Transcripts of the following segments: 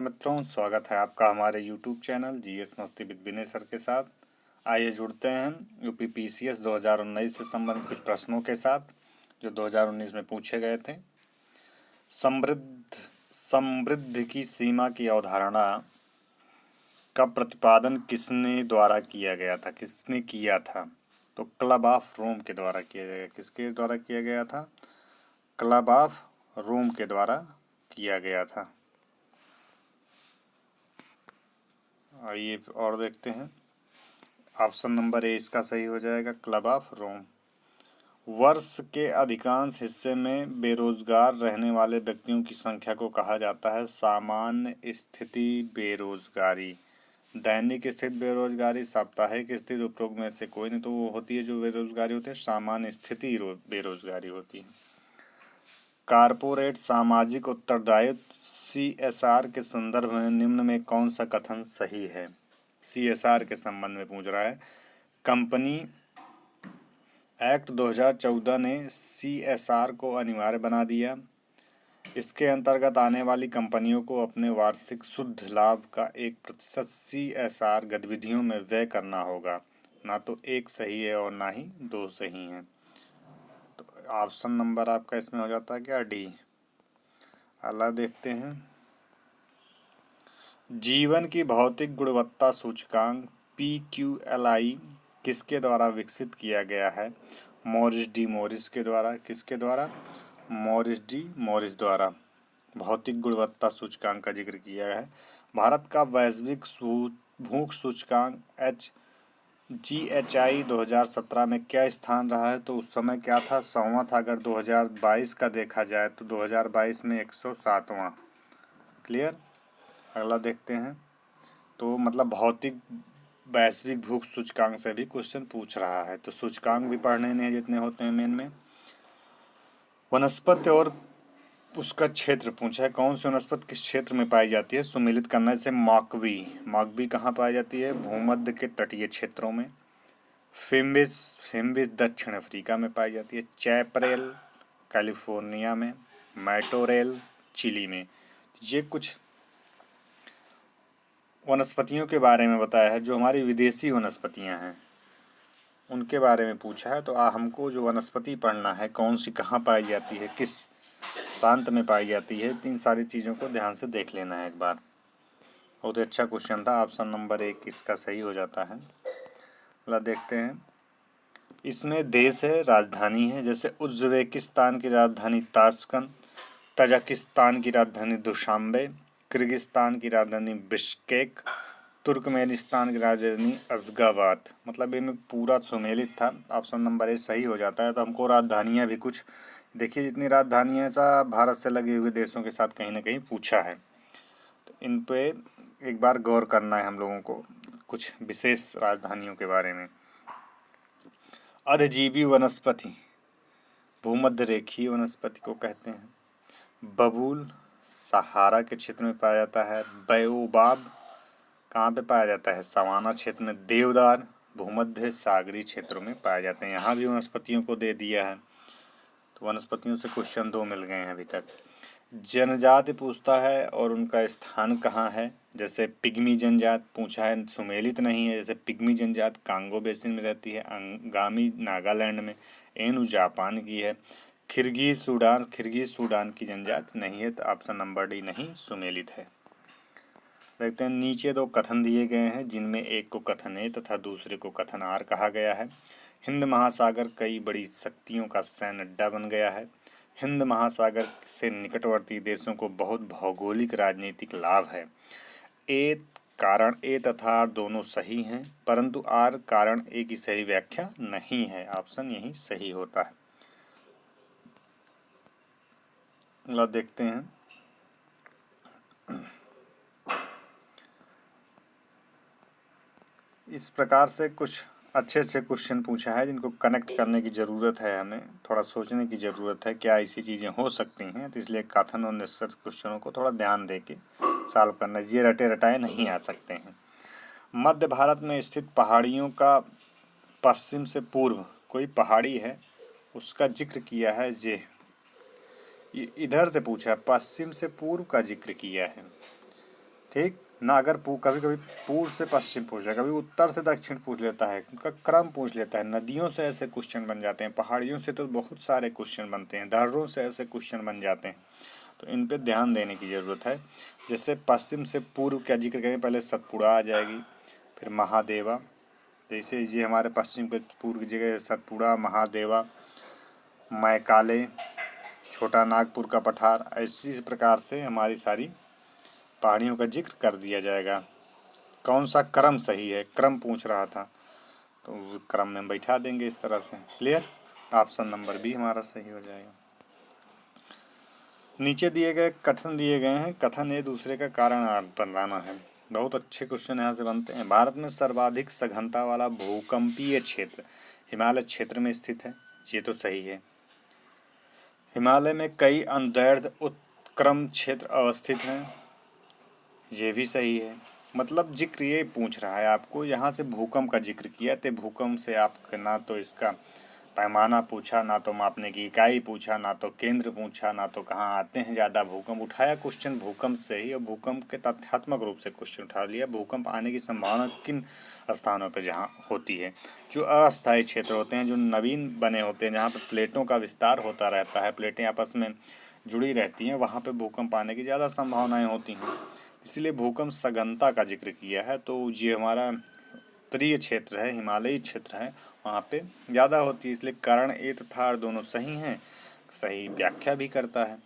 मित्रों, स्वागत है आपका हमारे YouTube चैनल जीएस मस्ती विद विनय सर के साथ। आइए जुड़ते हैं यूपी पीसीएस 2019 से संबंधित कुछ प्रश्नों के साथ जो 2019 में पूछे गए थे। समृद्धि की सीमा की अवधारणा का प्रतिपादन किसने द्वारा किया गया था? किसने किया था? तो क्लब ऑफ रोम के द्वारा किया गया। किसके द्वारा किया गया था? क्लब ऑफ रोम के द्वारा किया गया था। आइए और देखते हैं। ऑप्शन नंबर ए इसका सही हो जाएगा, क्लब ऑफ रोम। वर्ष के अधिकांश हिस्से में बेरोजगार रहने वाले व्यक्तियों की संख्या को कहा जाता है सामान्य स्थिति बेरोजगारी। दैनिक स्थिति बेरोजगारी, साप्ताहिक स्थिति, उपरोक्त में से कोई नहीं। तो वो होती है जो बेरोजगारी होती है सामान्य स्थिति बेरोजगारी होती है। कारपोरेट सामाजिक उत्तरदायित्व CSR के संदर्भ में निम्न में कौन सा कथन सही है? CSR के संबंध में पूछ रहा है। कंपनी एक्ट 2014 ने CSR को अनिवार्य बना दिया। इसके अंतर्गत आने वाली कंपनियों को अपने वार्षिक शुद्ध लाभ का 1% CSR गतिविधियों में व्यय करना होगा। ना तो एक सही है और ना ही दो सही हैं। तो ऑप्शन नंबर आपका इसमें हो जाता है क्या? डी। अगला देखते हैं। जीवन की भौतिक गुणवत्ता सूचकांक PQLI किसके द्वारा विकसित किया गया है? मॉरिस डी मॉरिस के द्वारा। किसके द्वारा? मॉरिस डी मॉरिस द्वारा भौतिक गुणवत्ता सूचकांक का जिक्र किया है। भारत का वैश्विक भूख सूचकांक GHI 2017 में क्या स्थान रहा है? तो उस समय क्या था? 100वां था। अगर 2022 का देखा जाए तो 2022 में 107वां। क्लियर। अगला देखते हैं। तो मतलब भौतिक वैश्विक भूख सूचकांक से भी क्वेश्चन पूछ रहा है, तो सूचकांक भी पढ़ने नहीं जितने होते हैं मेन में। वनस्पति और उसका क्षेत्र पूछा है। कौन सी वनस्पति किस क्षेत्र में पाई जाती है? सुमेलित करने से माकवी कहाँ पाई जाती है? भूमध्य के तटीय क्षेत्रों में। फिम्बिस दक्षिण अफ्रीका में पाई जाती है। चैपरेल कैलिफोर्निया में। मैटोरेल चिली में। ये कुछ वनस्पतियों के बारे में बताया है जो हमारी विदेशी वनस्पतियां हैं, उनके बारे में पूछा है। तो हमको जो वनस्पति पढ़ना है, कौन सी कहाँ पाई जाती है, किस प्रांत में पाई जाती है, इन सारी चीज़ों को ध्यान से देख लेना है एक बार। बहुत अच्छा क्वेश्चन था। ऑप्शन नंबर 1 इसका सही हो जाता है। अगला देखते हैं। इसमें देश है, राजधानी है। जैसे उज्बेकिस्तान की राजधानी ताशकंद, तजाकिस्तान की राजधानी दुशांबे, किर्गिस्तान की राजधानी बिश्केक, तुर्कमेनिस्तान की राजधानी अशगाबाद। मतलब इनमें पूरा सुमेलित था। ऑप्शन नंबर ए सही हो जाता है। तो हमको राजधानियाँ भी कुछ देखिए, जितनी राजधानियाँ ऐसा भारत से लगे हुए देशों के साथ कहीं ना कहीं पूछा है, तो इन पे एक बार गौर करना है हम लोगों को कुछ विशेष राजधानियों के बारे में। अधजीवी वनस्पति भूमध्य रेखीय वनस्पति को कहते हैं। बबूल सहारा के क्षेत्र में पाया जाता है। बायोबाब कहाँ पे पाया जाता है? सवाना क्षेत्र में। देवदार भूमध्य सागरीय क्षेत्रों में पाए जाते हैं। यहाँ भी वनस्पतियों को दे दिया है। तो वनस्पतियों से क्वेश्चन 2 मिल गए हैं अभी तक। जनजाति पूछता है और उनका स्थान कहाँ है। जैसे पिग्मी जनजात पूछा है, सुमेलित नहीं है। जैसे पिग्मी जनजात कांगो बेसिन में रहती है। अंगामी नागालैंड में। एनु जापान की है। किर्गिज सूडान की जनजाति नहीं है। तो ऑप्शन नंबर डी नहीं सुमेलित है। देखते हैं। नीचे 2 कथन दिए गए हैं जिनमें एक को कथन ए तथा दूसरे को कथन आर कहा गया है। हिंद महासागर कई बड़ी शक्तियों का सैन्य अड्डा बन गया है। हिंद महासागर से निकटवर्ती देशों को बहुत भौगोलिक राजनीतिक लाभ है। कारण ए तथा आर दोनों सही हैं, परंतु आर कारण ए की सही व्याख्या नहीं है। ऑप्शन यही सही होता है। अगला देखते हैं। इस प्रकार से कुछ अच्छे से क्वेश्चन पूछा है जिनको कनेक्ट करने की ज़रूरत है। हमें थोड़ा सोचने की ज़रूरत है क्या ऐसी चीज़ें हो सकती हैं। तो इसलिए कथन और निष्कर्ष क्वेश्चनों को थोड़ा ध्यान दे के सॉल्व करना। ये रटे रटाए नहीं आ सकते हैं। मध्य भारत में स्थित पहाड़ियों का पश्चिम से पूर्व कोई पहाड़ी है, उसका जिक्र किया है। ये इधर से पूछा है, पश्चिम से पूर्व का जिक्र किया है। ठीक ना। अगर कभी कभी पूर्व से पश्चिम पूछ ले, कभी उत्तर से दक्षिण पूछ लेता है, उनका क्रम पूछ लेता है। नदियों से ऐसे क्वेश्चन बन जाते हैं, पहाड़ियों से तो बहुत सारे क्वेश्चन बनते हैं, धर्रों से ऐसे क्वेश्चन बन जाते हैं। तो इन पे ध्यान देने की ज़रूरत है। जैसे पश्चिम से पूर्व का जिक्र करें, पहले सतपुड़ा आ जाएगी, फिर महादेवा। जैसे ये हमारे पश्चिम के पूर्व की जगह सतपुड़ा, महादेवा, मैकाले, छोटा नागपुर का पठार, इसी प्रकार से हमारी सारी पहाड़ियों का जिक्र कर दिया जाएगा। कौन सा क्रम सही है, क्रम पूछ रहा था, तो क्रम में बैठा देंगे इस तरह से। क्लियर। ऑप्शन नंबर बी हमारा सही हो जाएगा। नीचे दिए गए कथन दिए गए हैं, कथन एक दूसरे का कारण बताना है। बहुत अच्छे क्वेश्चन यहाँ से बनते हैं। भारत में सर्वाधिक सघनता वाला भूकंपीय क्षेत्र हिमालय क्षेत्र में स्थित है, ये तो सही है। हिमालय में कई अनुदैर्ध्य उत्क्रम क्षेत्र अवस्थित हैं, ये भी सही है। मतलब जिक्र ये पूछ रहा है आपको, यहाँ से भूकंप का जिक्र किया, तो भूकंप से आपके ना तो इसका पैमाना पूछा, ना तो मापने की इकाई पूछा, ना तो केंद्र पूछा, ना तो कहाँ आते हैं ज़्यादा भूकंप। उठाया क्वेश्चन भूकंप से ही, और भूकंप के तथ्यात्मक रूप से क्वेश्चन उठा लिया। भूकंप आने की संभावना किन स्थानों पर जहाँ होती है, जो अस्थायी क्षेत्र होते हैं, जो नवीन बने होते हैं, जहाँ पर प्लेटों का विस्तार होता रहता है, प्लेटें आपस में जुड़ी रहती हैं, वहाँ पर भूकंप आने की ज़्यादा संभावनाएँ होती हैं। इसलिए भूकंप सघनता का जिक्र किया है। तो ये हमारा उत्तरीय क्षेत्र है, हिमालयी क्षेत्र है, वहाँ पे ज़्यादा होती है, इसलिए कारण ए तथा आर दोनों सही हैं, सही व्याख्या भी करता है।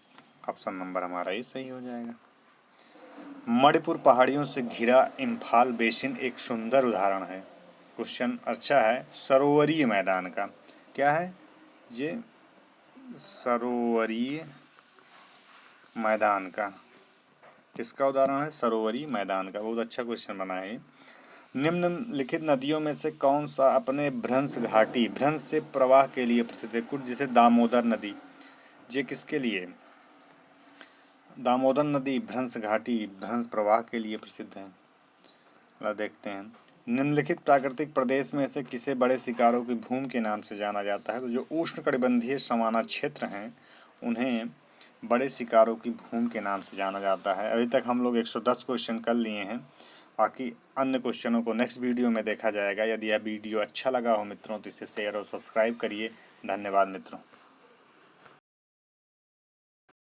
ऑप्शन नंबर हमारा ये सही हो जाएगा। मणिपुर पहाड़ियों से घिरा इम्फाल बेसिन एक सुंदर उदाहरण है। क्वेश्चन अच्छा है, सरोवरीय मैदान का। क्या है ये? सरोवरीय मैदान का। किसका उदाहरण है? सरोवरीय मैदान का। बहुत अच्छा क्वेश्चन बना है। निम्नलिखित नदियों में से कौन सा अपने भ्रंश घाटी, भ्रंश से प्रवाह के लिए प्रसिद्ध है? कुछ जैसे दामोदर नदी, ये किसके लिए? दामोदर नदी भ्रंश घाटी, भ्रंश प्रवाह के लिए प्रसिद्ध है। देखते हैं। निम्नलिखित प्राकृतिक प्रदेश में से किसे बड़े शिकारों की भूमि के नाम से जाना जाता है? तो जो उष्णकटिबंधीय सवाना क्षेत्र हैं, उन्हें बड़े शिकारों की भूमि के नाम से जाना जाता है। अभी तक हम लोग 110 क्वेश्चन कर लिए हैं, बाकी अन्य क्वेश्चनों को नेक्स्ट वीडियो में देखा जाएगा। यदि यह वीडियो अच्छा लगा हो मित्रों, तो इसे शेयर और सब्सक्राइब करिए। धन्यवाद मित्रों।